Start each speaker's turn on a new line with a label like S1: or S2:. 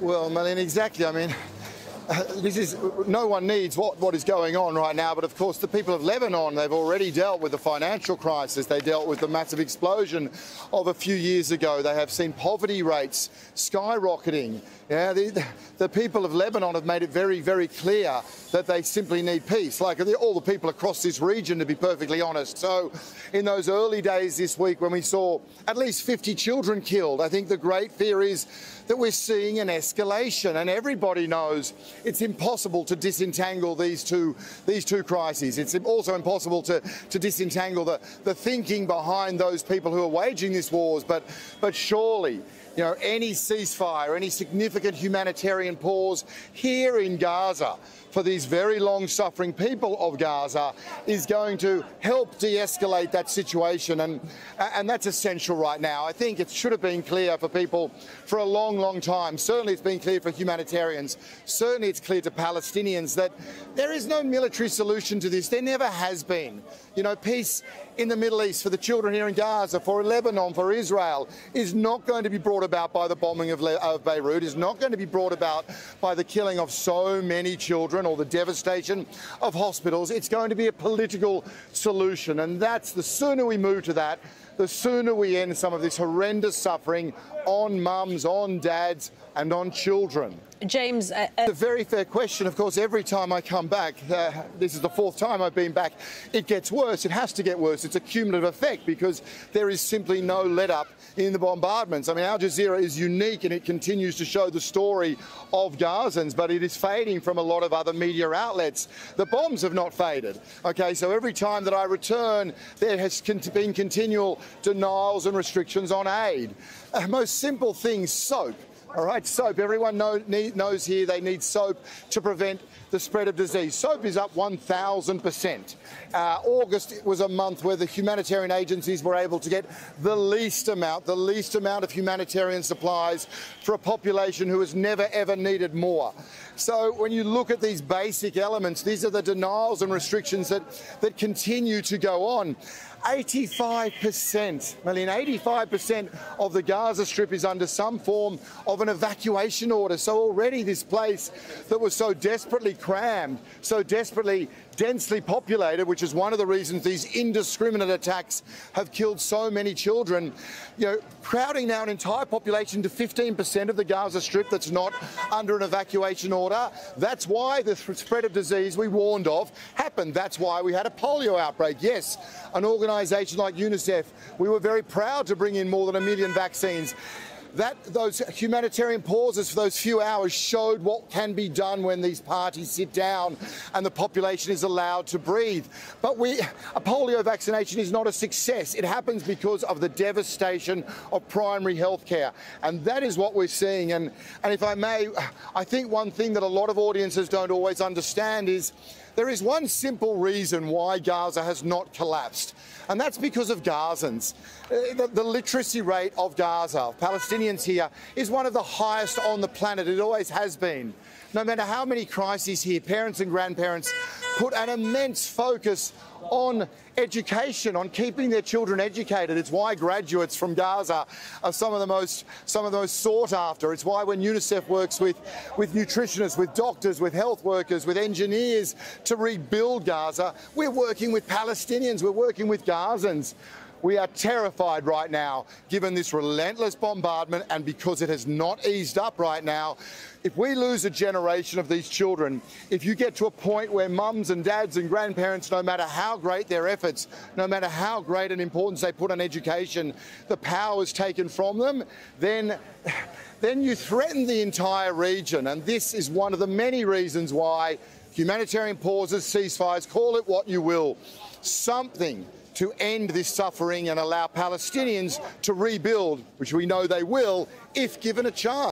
S1: Well, Malin, exactly. I mean, no one needs what is going on right now, but of course the people of Lebanon, they've already dealt with the financial crisis. They dealt with the massive explosion of a few years ago. They have seen poverty rates skyrocketing. Yeah, the people of Lebanon have made it very, very clear that they simply need peace, like all the people across this region, to be perfectly honest. So in those early days this week when we saw at least 50 children killed, I think the great fear is that we're seeing an escalation, and everybody knows it's impossible to disentangle these two crises. It's also impossible to disentangle the thinking behind those people who are waging these wars, but surely, you know, any ceasefire, any significant humanitarian pause here in Gaza for these very long-suffering people of Gaza is going to help de-escalate that situation, and that's essential right now. I think it should have been clear for people for a long, long time. Certainly it's been clear for humanitarians. Certainly it's clear to Palestinians that there is no military solution to this. There never has been. You know, peace in the Middle East for the children here in Gaza, for Lebanon, for Israel, is not going to be brought about by the bombing of Beirut, is not going to be brought about by the killing of so many children or the devastation of hospitals. It's going to be a political solution, and that's the sooner we move to that, the sooner we end some of this horrendous suffering on mums, on dads and on children.
S2: James,
S1: It's a very fair question. Of course, every time I come back, this is the fourth time I've been back, it gets worse. It has to get worse. It's a cumulative effect because there is simply no let-up in the bombardments. I mean, Al Jazeera is unique and it continues to show the story of Gazans, but it is fading from a lot of other media outlets. The bombs have not faded. Okay, so every time that I return, there has been continual denials and restrictions on aid. Most simple things, soap. All right, soap. Everyone knows here they need soap to prevent the spread of disease. Soap is up 1,000%. August was a month where the humanitarian agencies were able to get the least amount of humanitarian supplies for a population who has never, ever needed more. So when you look at these basic elements, these are the denials and restrictions that continue to go on. 85%, 85% of the Gaza Strip is under some form of an evacuation order. So already this place that was so desperately crammed, so desperately densely populated, which is one of the reasons these indiscriminate attacks have killed so many children, you know, crowding now an entire population to 15% of the Gaza Strip that's not under an evacuation order. That's why the spread of disease we warned of happened. That's why we had a polio outbreak. Yes, an organisation like UNICEF, we were very proud to bring in more than 1 million vaccines. Those humanitarian pauses for those few hours showed what can be done when these parties sit down and the population is allowed to breathe. But a polio vaccination is not a success. It happens because of the devastation of primary health care. And that is what we're seeing. And if I may, I think one thing that a lot of audiences don't always understand is there is one simple reason why Gaza has not collapsed, and that's because of Gazans. The literacy rate of Gaza, of Palestinians here, is one of the highest on the planet. It always has been. No matter how many crises here, parents and grandparents put an immense focus on education, on keeping their children educated. It's why graduates from Gaza are some of the most sought after. It's why when UNICEF works with nutritionists, with doctors, with health workers, with engineers to rebuild Gaza, we're working with Palestinians, we're working with Gazans. We are terrified right now, given this relentless bombardment, and because it has not eased up right now. If we lose a generation of these children, if you get to a point where mums and dads and grandparents, no matter how great their efforts, no matter how great an importance they put on education, the power is taken from them, then you threaten the entire region. And this is one of the many reasons why humanitarian pauses, ceasefires, call it what you will, something to end this suffering and allow Palestinians to rebuild, which we know they will, if given a chance.